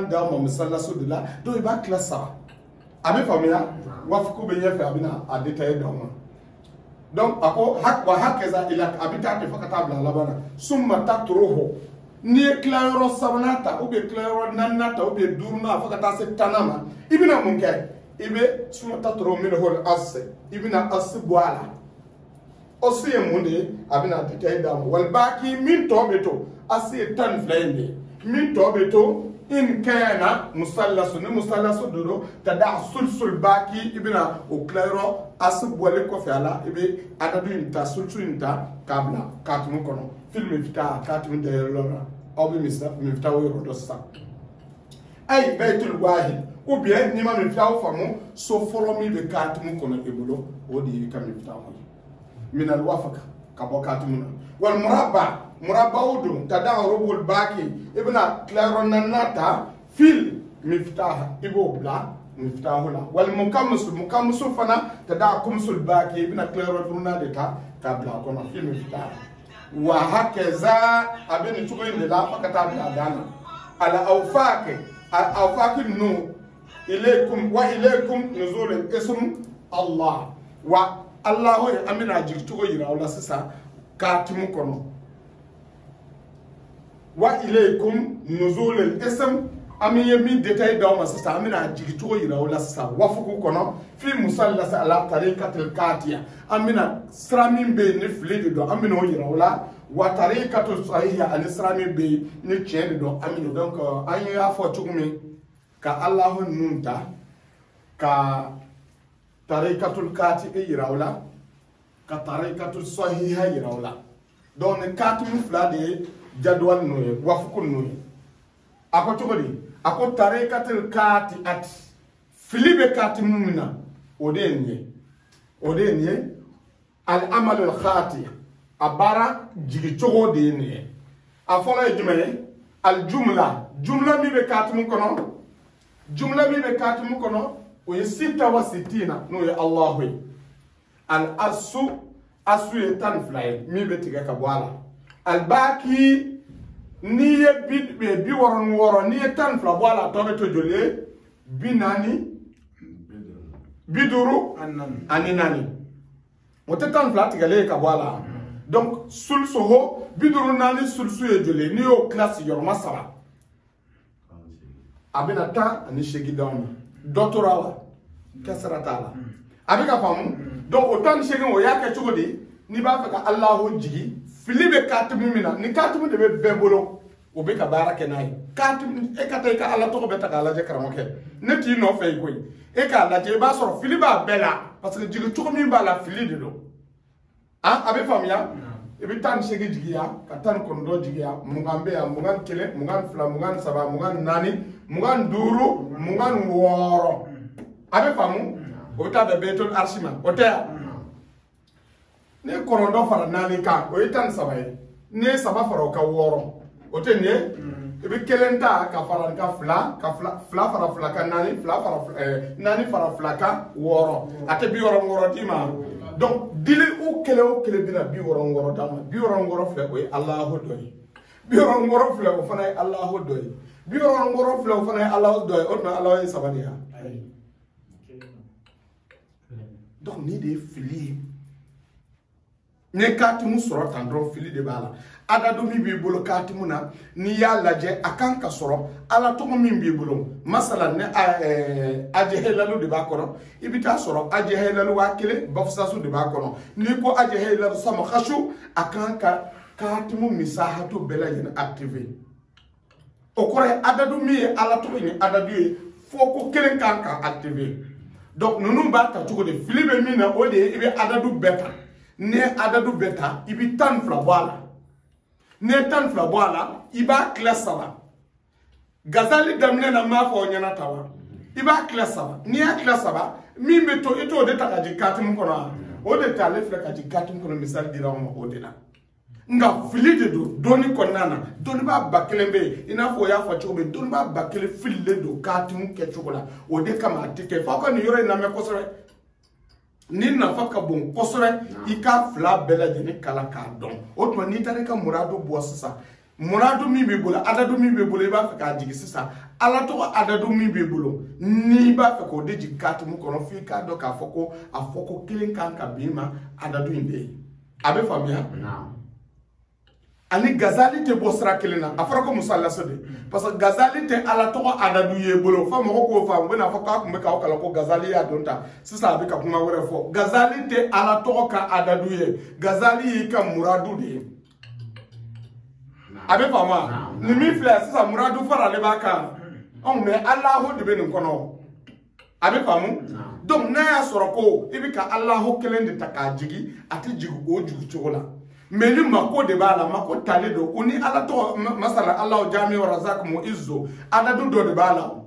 dans mon message de là, donc il va classer ça. Avec familla, wafuku be yefe abina a détaillé dans moi. Donc ako hak wa hakaza ila habitat de fakatabla labana summa tatruhu ni claro sabanata ou be claro nanata ou be durna fakata se tanama ibina munke ibe summa tatruhu min hol as ibina as boala aussi monde abina détaillé dans wal baki min tobeto asi tan flende min tobeto in kana musallasu ni musallasu dodo tada sulsul baki ibina o claro asu boale ko fiala ibe adadu inta sulsul inta kabla katmu kono film fita katmu de lora obi misa mi fita wo rodo sa ay baytul wahid ou bien ni ma mi fita wo famu so follow me be katmu kono ebulo odi kam mi fita wo min al wafaka kabo katmu wal murabba murabbaudum tadawrubul baki ibna claron nanata fil miftah ibobla miftahula wal mukammisu fana tadakumsul baki ibna claron nunadeta tabla kono fil miftah wa hakaza abeni tukoinde la fakata dana ala awfaki nu ilaykum wa ilaykum nuzul ism Allah wa Allah amina jiktuko yira wala sisa katimu kono wa ilaykum nuzul al-ism amiye mi détail daw ma sasa amina jigito yira wala sasa wafuku kono fi musallas ala tariqat al-katiya amina sramin be ni flide do amina yira wala wa tariqatu sahiha an sramin be ni chende do amina donc anya fo chugumi ka Allah nunta ka tariqatul katiya yira wala ka tariqatul sahiha yira wala donc katimu flade jadwal noye wafukun noye ako togodi ako tarikatul kati at filibe kati mumina odenye al amal al khati abara jigi chogo denye afola ejumene al jumla mi be kati mun kono o yesita wasitina noye allah al asu etan fly mi be tiga ka bwala albaki niye bi woron niye tan fla boala tobe to jole binani biduru aninani wote tan fla tigale ka boala donc sulsoho biduru nani sulsu e jole ni o classe yor masala abina ta ani shegi down doctorawa kasratala abika famu donc autant shegi o yake chugodi ni ba fa ka Allahu jigi filibe katimu mina ni katimu de be bebolo o be ka baraka nay katimu e ka tay ka ala to be ta ala je karamo ke neti no fay koy e ka la je ba so filiba bela parce que jigi to mi ba la filide do ah abe famia e bi tan segi jigi ya ka tan ko ndo jigi ya mungambe ya mungan kele mungan fla mungan saba mungan nani mungan duru mungan woro abe famu o ta be betul arshima o ta ne korondo fara nani ka o itan sabaye ne saba fara ka woro o te ne e be kelenta ka fara ka fla fara ka nani nani fara ka woro ate bi woro tima donc dile o kele dina bi woro dama bi woro fle o Allahu doy bi woro fle o fana Allahu doy bi woro fle o fana Allahu doy o na Allah sabaniya donc ni de fili ne katimu soro tandro fili de bala adadu mi bi bolo katimu na ni ya laje akan ka soro ala to mi bi bolo masala ne aje helalu de ba kono ibita soro aje helalu wakile bafsasu de ba kono ni ko aje helalu sama khashu akan ka katimu misahatu bela yin activer o kore adadu mi ala to ni adadu foko kelen kan ka activer donc nunu ba ta tuko de fili be mi na o de ibe adadu beta ne adadu beta ibi tan fla boala ne tan fla boala iba klasaba gazali damne na mafo nyana tawa iba klasaba ni ya klasaba mi meto ito de takaji katim kono o de tale fla kaji katim kono misal dira mo odina nga filide do doni konana doni ba bakelembe ina fo ya fa chobe doni ba bakele filide do katim ke chokola o de kama tike fa ko ni yore na me kosore ni nafa ka bon kosore ika fla bela jeni kala ka don o to ni tare ka murado bo sasa Munadu mi be bolo adadu mi be bolo I b'a fɛ k'a jigi sisan Ala tɔgɔ adadu mi be bolo n'i b'a fɛ k'o de jigi katimu kɔnɔ f'i k'a dɔn k'a fɔ ko kelen kan ka bin ma adadu in de ye a bɛ faamuya ani Gazali tɛ bɔ sira kelen na a fɔra ko musalaso de parce que Gazali tɛ Ala tɔgɔ adadu ye bolo fa mɔgɔ k'o faamu u bɛna fɔ k'a tun bɛ k'aw kalan ko Gazali y'a dɔn ta sisan a bɛ ka kuma wɛrɛ fɔ Gazali tɛ Ala tɔgɔ ka adadu ye Gazali y'i ka muradu de ye a bɛ faamu ni min filɛ sisan muradu faralen b'a kan mais Alahu de bɛ nin kɔnɔ a bɛ faamu donc n'a y'a sɔrɔ ko I bɛ ka Alahu kelen de ta k'a jigi a tɛ jigi o jigi cogo la mais ni mako de b'a la mako talen don o ni Ala tɔgɔ masala Alahu jami wa razakumu izzo adadu dɔ de b'a la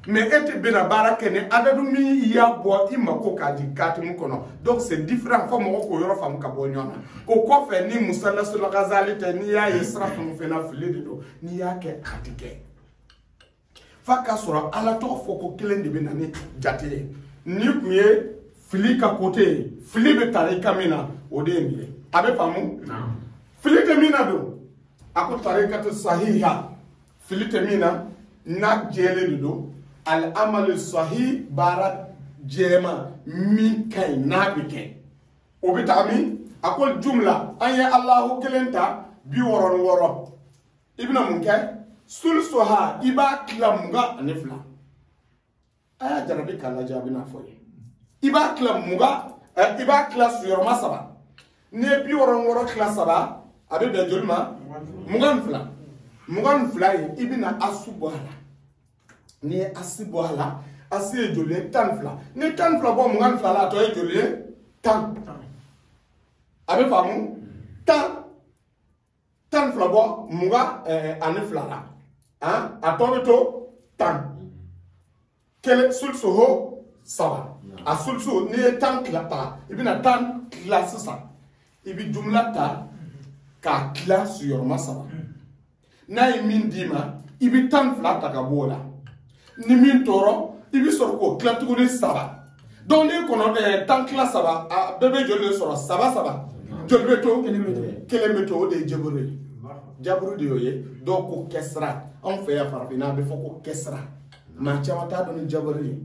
mais e tɛ bɛna baara kɛ ni adadu min y'a bɔ I mako k'a jigi katimu kɔnɔ donc c'est différent fɔ mɔgɔ k'o yɔrɔ faamu ka bɔ ɲɔgɔn na o kɔfɛ ni musalasul Gazali tɛ n'i y'a ye sira fɛn o fɛn na fili de don n'i y'a kɛ a tɛ kɛ f'a ka sɔrɔ Ala tɔgɔ fɔ ko kelen de bɛ na ni jate ye ni tun ye fili ka côté ye fili bɛ tali ka min na o de ye nin ye a bɛ faamu fili tɛ min na don a ko tarikatu sahiha fili tɛ min na n'a jɛlen de don al amalu sahih baara jɛma min ka ɲi n'a bɛ kɛ o bɛ taa min a ko jumla an ye Alahu kelen ta 66 I bɛna mun kɛ sulsuha I b'a tila 22 a y'a jarabi k'a lajɛ a bɛna fɔ ye I b'a tila 20 I b'a tila suyɔrɔma 3 n'i ye 66 tila 3 a bɛ bɛn joli ma 22 22 ye I bɛna asu bɔ a la n'i ye asi bɔ a la asi ye joli ye 12 ni 12 bɔ 22 la a tɔ ye joli ye 10 a bɛ faamu 10 fila bɔ 22 la a tɔ bɛ to 10 kelen sulsuho 3 a sulsu n'i ye 10 tila ta I bɛna 10 tila sisan I bɛ jumla ta k'a tila suyɔrɔma 3 n'a ye min d'i ma I bɛ 12 ta ka bɔ o la ni min tɔɔrɔ I bɛ sɔrɔ k'o tila tuguni 3 donc n'i kɔnɔ 10 tila 3 a bɛɛ bɛ joli de sɔrɔ 3 joli bɛ to kelen bɛ to o de ye jaburu ye jaburu de y'o ye dɔw ko kɛsira anw fɛ yan farafinna a bɛ fɔ ko kɛsira maa caman t'a dɔn ni jaburu ye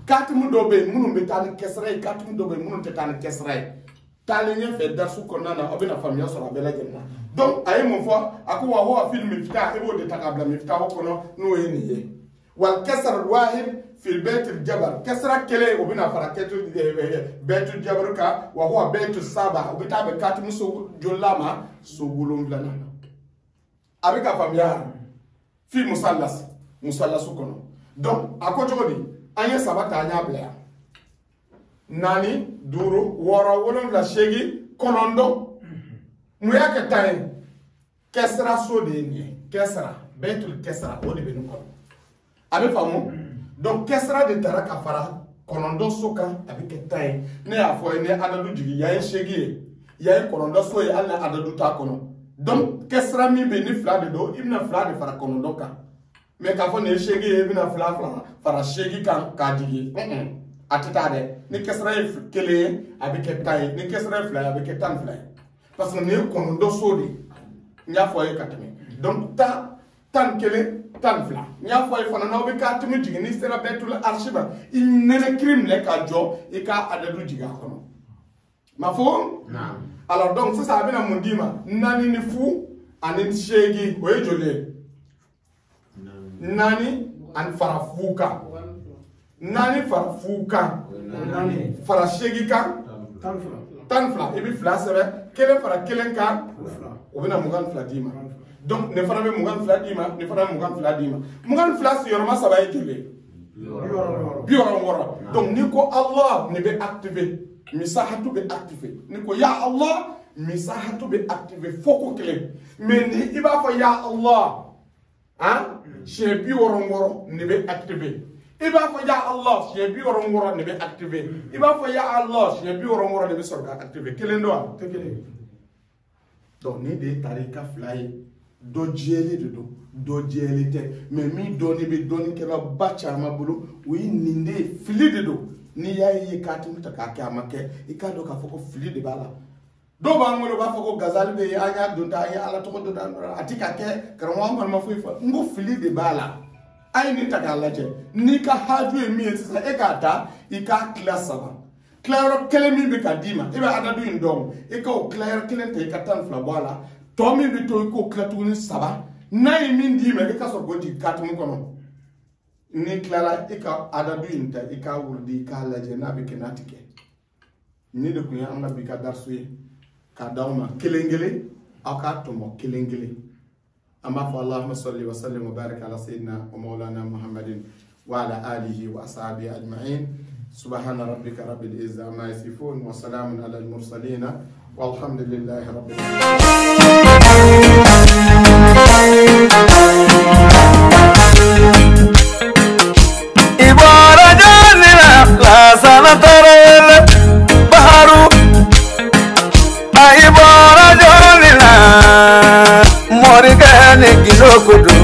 katimu dɔw bɛ yen minnu bɛ taa ni kɛsira ye katimu dɔw bɛ yen minnu tɛ taa ni kɛsira ye taalen ɲɛfɛ darisu kɔnɔna na aw bɛna faamuya sɔrɔ a bɛɛ lajɛlen na donc a ye mun fɔ a ko wa huwa fil miftah I b'o de ta k'a bila miftahu kɔnɔ n'o ye nin ye wal kasra wahid fil baytil jabar kasra kelen o bɛna fara baytul jabar kan wa huwa baytul saba o bɛ taa bɛn katimu so jolila ma so 7 a bɛ ka faamuya fi musallasu kɔnɔ donc a ko cogo di an ye 3 ta an y'a bila yan 4 5 6 7 8 9 mun y'a kɛ 10 ye kɛsira so de ye nin ye kɛsira baytul kɛsira o de bɛ nin kɔnɔ a bɛ faamu donc kɛsira de taara ka fara 9 so kan a bɛ kɛ 10 ye ne y'a fɔ ye ne adadu jigi ya ye 8 ye ya ye 9 so ye hali ni adadu t'a kɔnɔ donc kɛsira min bɛ ni 2 de don I bɛna 2 de fara 9 kan mais k'a fɔ nin ye 8 ye I bɛna 2 fara 8 kan k'a jigi a tɛ taa dɛ ni kɛsira ye 1 ye a bɛ kɛ 10 ye ni kɛsira ye 2 ye a bɛ kɛ 12 ye parce que nin ye 9 so de n y'a fɔ a ye ka tɛmɛ donc 11 12 n y'a fɔ a ye fana n'aw bɛ katimu jigin n'i sera bɛtul arshi ma I nɛnɛ kiri minɛ ka jɔ I ka adadu jigin a kɔnɔ ma fɔ alors donc sisan a bɛna mun d'i ma 4 ni 0 ani 8 o ye joli ye 4 ani fara 0 kan 4 fara 0 kan fara 8 kan 12 I bɛ 2 sɛbɛn 1 fara 1 kan o bɛna 22 d'i ma donc ne fana bɛ 22 d'i ma ne fana bɛ 22 d'i ma 22 sigiyɔrɔma 3 ye joli ye 66 donc ni ko Allah ne bɛ activer misahatu bɛ activer ni ko ya Allah misahatu bɛ activer fo ko kelen mais ni I b'a fɔ ya Allah siɲɛ 66 ne bɛ activer I b'a fɔ ya Allah siɲɛ 66 ne bɛ activer I b'a fɔ ya Allah siɲɛ 66 ne bɛ sɔrɔ ka activer kelen don wa tɛ kelen donc ni de ye tarika 2 ye dɔ jɛlen de don dɔ jɛlen tɛ mais min dɔɔni bɛ dɔɔnikɛla ba caman bolo o ye nin de ye fili de don n'i y'a ye k'a tun ta k'a kɛ a ma kɛ I k'a dɔn k'a fɔ ko fili de b'a la do ba ngolo ba fako gazali be anya dunta ya ala to do atika ke karamo man ma fuifa ngo fili de bala ay ni takalaje ni ka haju e mi sisa e ka ta i ka class saba claro kelemi be ka dima e ba adadu indong e ka o claro kelente ka tan fla bala to mi be to ko klatu ni saba nay min dima e ka so goti katmu kono ni clara e ka adadu inta e ka wurdi ka laje na be kenatike ni de kunya anga bi ka darsuye ka dawma kelengele aka to mo kelengele amma fa allahumma salli wa sallim wa barik ala sayyidina wa maulana muhammadin wa ala alihi wa ashabihi ajma'in subhana rabbika rabbil izzati amma yasifun wa salamun ala al mursalin walhamdulillahi rabbil alamin ibara janila la sanatarel baharu ibara janila morigane gilokudu